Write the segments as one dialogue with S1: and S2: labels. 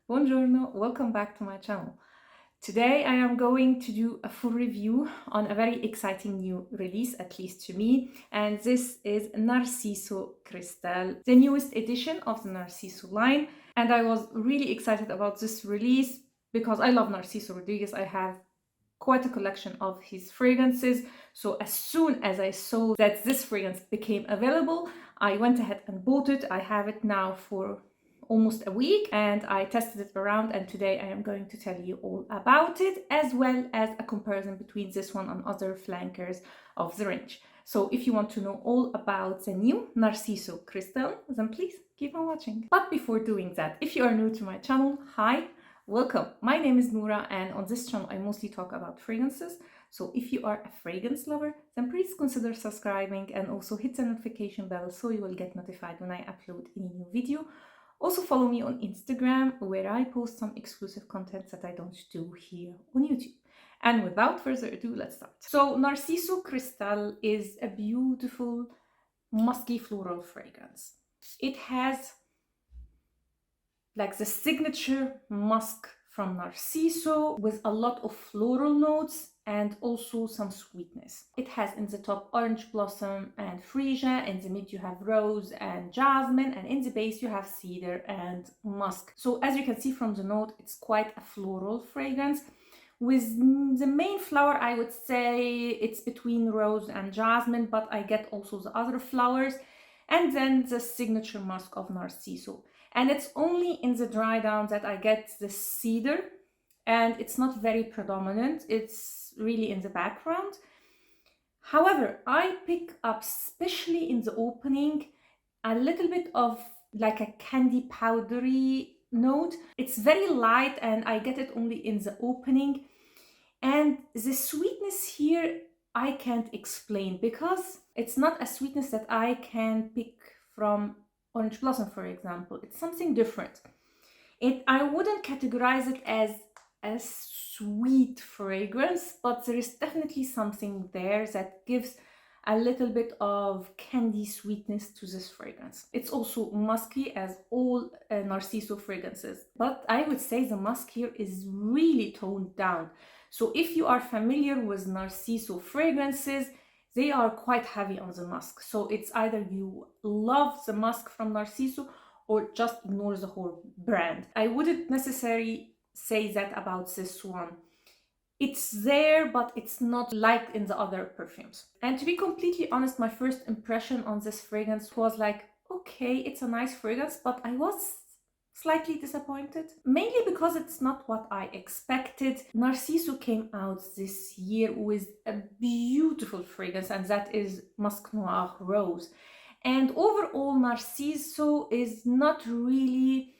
S1: Buongiorno, welcome back to my channel. Today I am going to do a full review on a very exciting new release, at least to me, and this is Narciso Cristal, the newest edition of the Narciso line. And I was really excited about this release because I love Narciso Rodriguez. I have quite a collection of his fragrances. So as soon as I saw that this fragrance became available, I went ahead and bought it. I have it now for almost a week and I tested it around, and today I am going to tell you all about it, as well as a comparison between this one and other flankers of the range. So if you want to know all about the new Narciso Cristal, then please keep on watching. But before doing that, if you are new to my channel, hi, welcome. My name is Noura, and on this channel I mostly talk about fragrances. So if you are a fragrance lover, then please consider subscribing and also hit the notification bell so you will get notified when I upload any new video. Also follow me on Instagram, where I post some exclusive content that I don't do here on YouTube. And without further ado, let's start. So Narciso Cristal is a beautiful musky floral fragrance. It has like the signature musk from Narciso with a lot of floral notes and also some sweetness. It has in the top orange blossom and freesia, in the mid you have rose and jasmine, and in the base you have cedar and musk. So as you can see from the note, it's quite a floral fragrance. With the main flower, I would say it's between rose and jasmine, but I get also the other flowers, and then the signature musk of Narciso. And it's only in the dry down that I get the cedar, and it's not very predominant. It's really in the background. However, I pick up, especially in the opening, a little bit of like a candy powdery note. It's very light and I get it only in the opening. And the sweetness here I can't explain, because it's not a sweetness that I can pick from orange blossom, for example. It's something different. I wouldn't categorize it as a sweet fragrance, but there is definitely something there that gives a little bit of candy sweetness to this fragrance. It's also musky, as all Narciso fragrances, but I would say the musk here is really toned down. So if you are familiar with Narciso fragrances, they are quite heavy on the musk. So it's either you love the musk from Narciso or just ignore the whole brand. I wouldn't necessarily say that about this one. It's there, but it's not like in the other perfumes. And to be completely honest, my first impression on this fragrance was like, okay, it's a nice fragrance, but I was slightly disappointed, mainly because it's not what I expected. Narciso came out this year with a beautiful fragrance, and that is Musc Noir Rose. And overall, Narciso is not really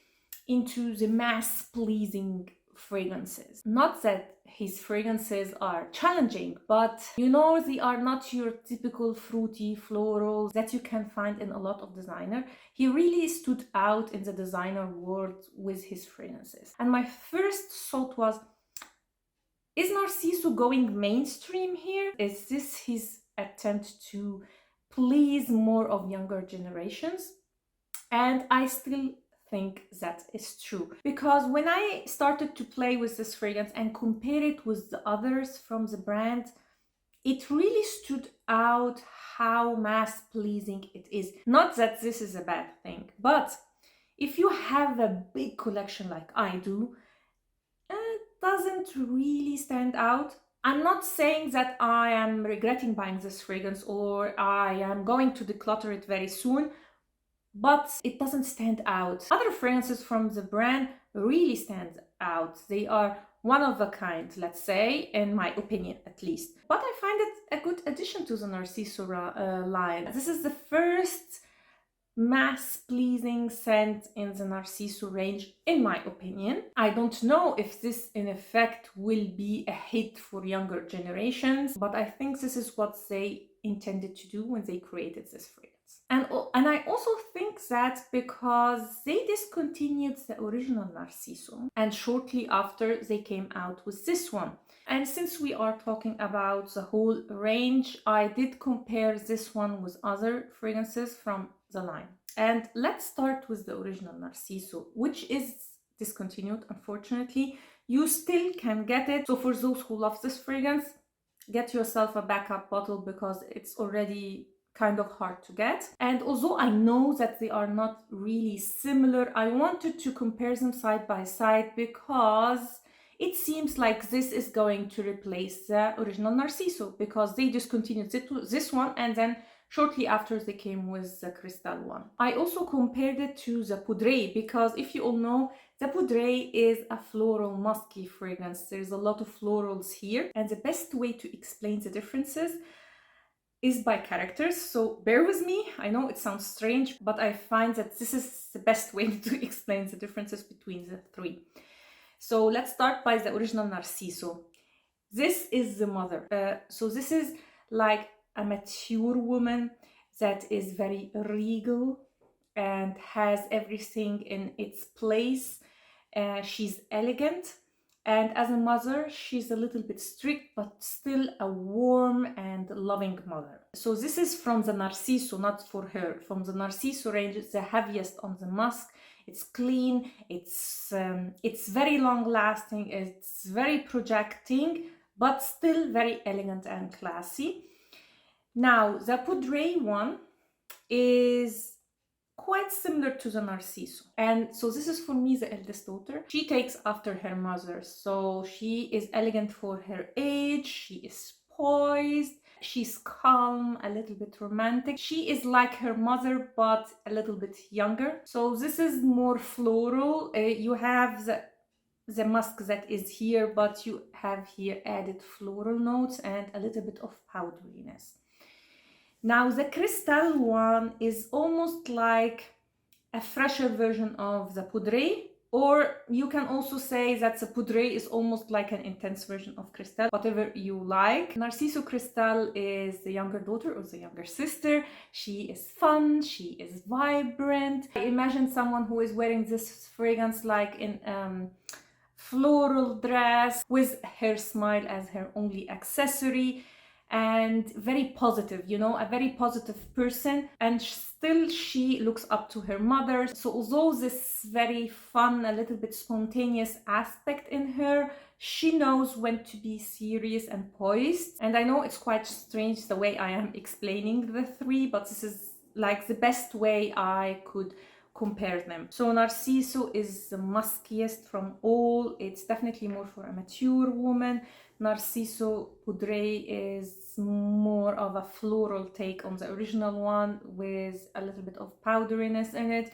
S1: into the mass-pleasing fragrances. Not that his fragrances are challenging, but you know, they are not your typical fruity florals that you can find in a lot of designer. He really stood out in the designer world with his fragrances. And my first thought was, is Narciso going mainstream here? Is this his attempt to please more of younger generations? And I still think that is true, because when I started to play with this fragrance and compare it with the others from the brand, it really stood out how mass pleasing it is. Not that this is a bad thing, but if you have a big collection like I do, it doesn't really stand out. I'm not saying that I am regretting buying this fragrance or I am going to declutter it very soon, but it doesn't stand out. Other fragrances from the brand really stand out. They are one of a kind, let's say, in my opinion at least. But I find it a good addition to the Narciso line. This is the first mass-pleasing scent in the Narciso range, in my opinion. I don't know if this in effect will be a hit for younger generations, but I think this is what they intended to do when they created this fragrance. And I also think that because they discontinued the original Narciso, and shortly after they came out with this one. And since we are talking about the whole range, I did compare this one with other fragrances from the line. And let's start with the original Narciso, which is discontinued, unfortunately. You still can get it. So for those who love this fragrance, get yourself a backup bottle because it's already kind of hard to get. And although I know that they are not really similar, I wanted to compare them side by side because it seems like this is going to replace the original Narciso, because they discontinued this one and then shortly after they came with the Cristal one. I also compared it to the Poudre because if you all know, the Poudre is a floral musky fragrance. There's a lot of florals here, and the best way to explain the differences is by characters. So bear with me. I know it sounds strange, but I find that this is the best way to explain the differences between the three. So let's start by the original Narciso. This is the mother. So this is like a mature woman that is very regal and has everything in its place. She's elegant, and as a mother she's a little bit strict but still a warm and loving mother. So this is from the Narciso, not for her. From the Narciso range, it's the heaviest on the musk. It's clean, it's very long lasting, it's very projecting, but still very elegant and classy. Now the Poudre one is quite similar to the Narciso, and so this is for me the eldest daughter. She takes after her mother, so she is elegant for her age, she is poised, she's calm, a little bit romantic. She is like her mother but a little bit younger. So this is more floral. You have the musk that is here, but you have here added floral notes and a little bit of powderiness. Now the Cristal one is almost like a fresher version of the Poudre, or you can also say that the Poudre is almost like an intense version of Cristal, whatever you like. Narciso Cristal is the younger daughter or the younger sister. She is fun, she is vibrant. I imagine someone who is wearing this fragrance like in floral dress with her smile as her only accessory, and very positive, you know, a very positive person, and still she looks up to her mother. So although this very fun, a little bit spontaneous aspect in her, she knows when to be serious and poised. And I know it's quite strange the way I am explaining the three, but this is like the best way I could compare them. So Narciso is the muskiest from all. It's definitely more for a mature woman. Narciso Poudre is more of a floral take on the original one with a little bit of powderiness in it.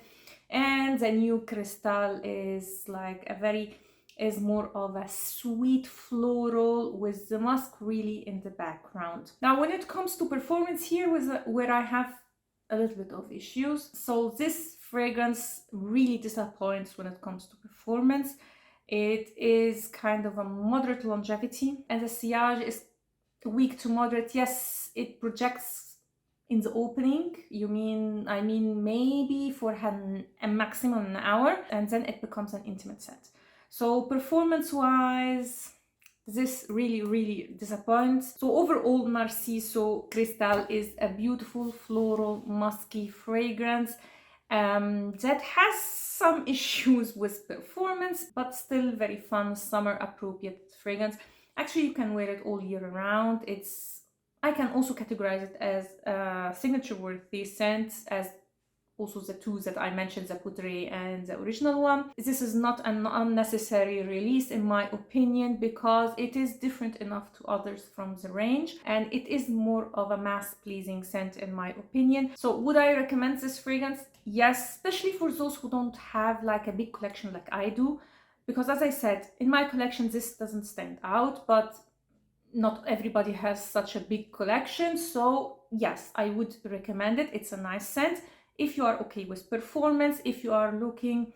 S1: And the new Cristal is like is more of a sweet floral with the musk really in the background. Now when it comes to performance, here where I have a little bit of issues. So this fragrance really disappoints when it comes to performance. It is kind of a moderate longevity, and the sillage is weak to moderate. Yes, it projects in the opening. I mean maybe for a maximum an hour, and then it becomes an intimate scent. So performance wise, this really disappoints. So overall, Narciso Cristal is a beautiful floral musky fragrance that has some issues with performance, but still very fun, summer appropriate fragrance. Actually, you can wear it all year round. I can also categorize it as a signature worthy scent, as also the two that I mentioned, the Poudre and the original one. This is not an unnecessary release in my opinion, because it is different enough to others from the range, and it is more of a mass pleasing scent in my opinion. So would I recommend this fragrance? Yes, especially for those who don't have like a big collection like I do, because as I said, in my collection this doesn't stand out, but not everybody has such a big collection. So yes, I would recommend it. It's a nice scent if you are okay with performance, if you are looking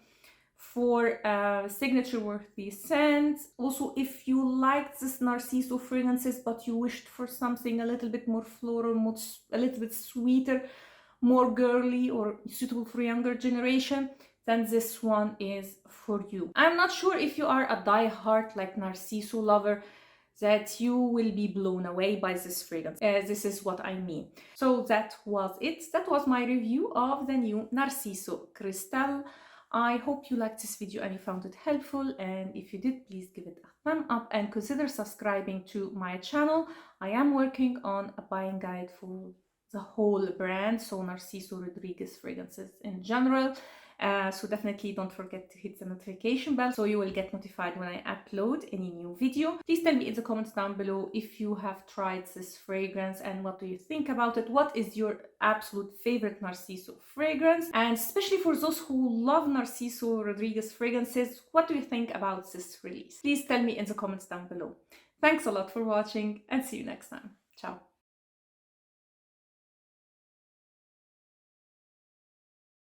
S1: for a signature worthy scent. Also, if you liked this Narciso fragrances but you wished for something a little bit more floral, a little bit sweeter, more girly, or suitable for younger generation, then this one is for you. I'm not sure if you are a die-hard like Narciso lover that you will be blown away by this fragrance. This is what I mean. So that was it. That was my review of the new Narciso Cristal. I hope you liked this video and you found it helpful, and if you did, please give it a thumb up and consider subscribing to my channel. I am working on a buying guide for the whole brand, so Narciso Rodriguez fragrances in general. So definitely don't forget to hit the notification bell so you will get notified when I upload any new video. Please tell me in the comments down below if you have tried this fragrance and what do you think about it. What is your absolute favorite Narciso fragrance? And especially for those who love Narciso Rodriguez fragrances, what do you think about this release? Please tell me in the comments down below. Thanks a lot for watching and see you next time. Ciao.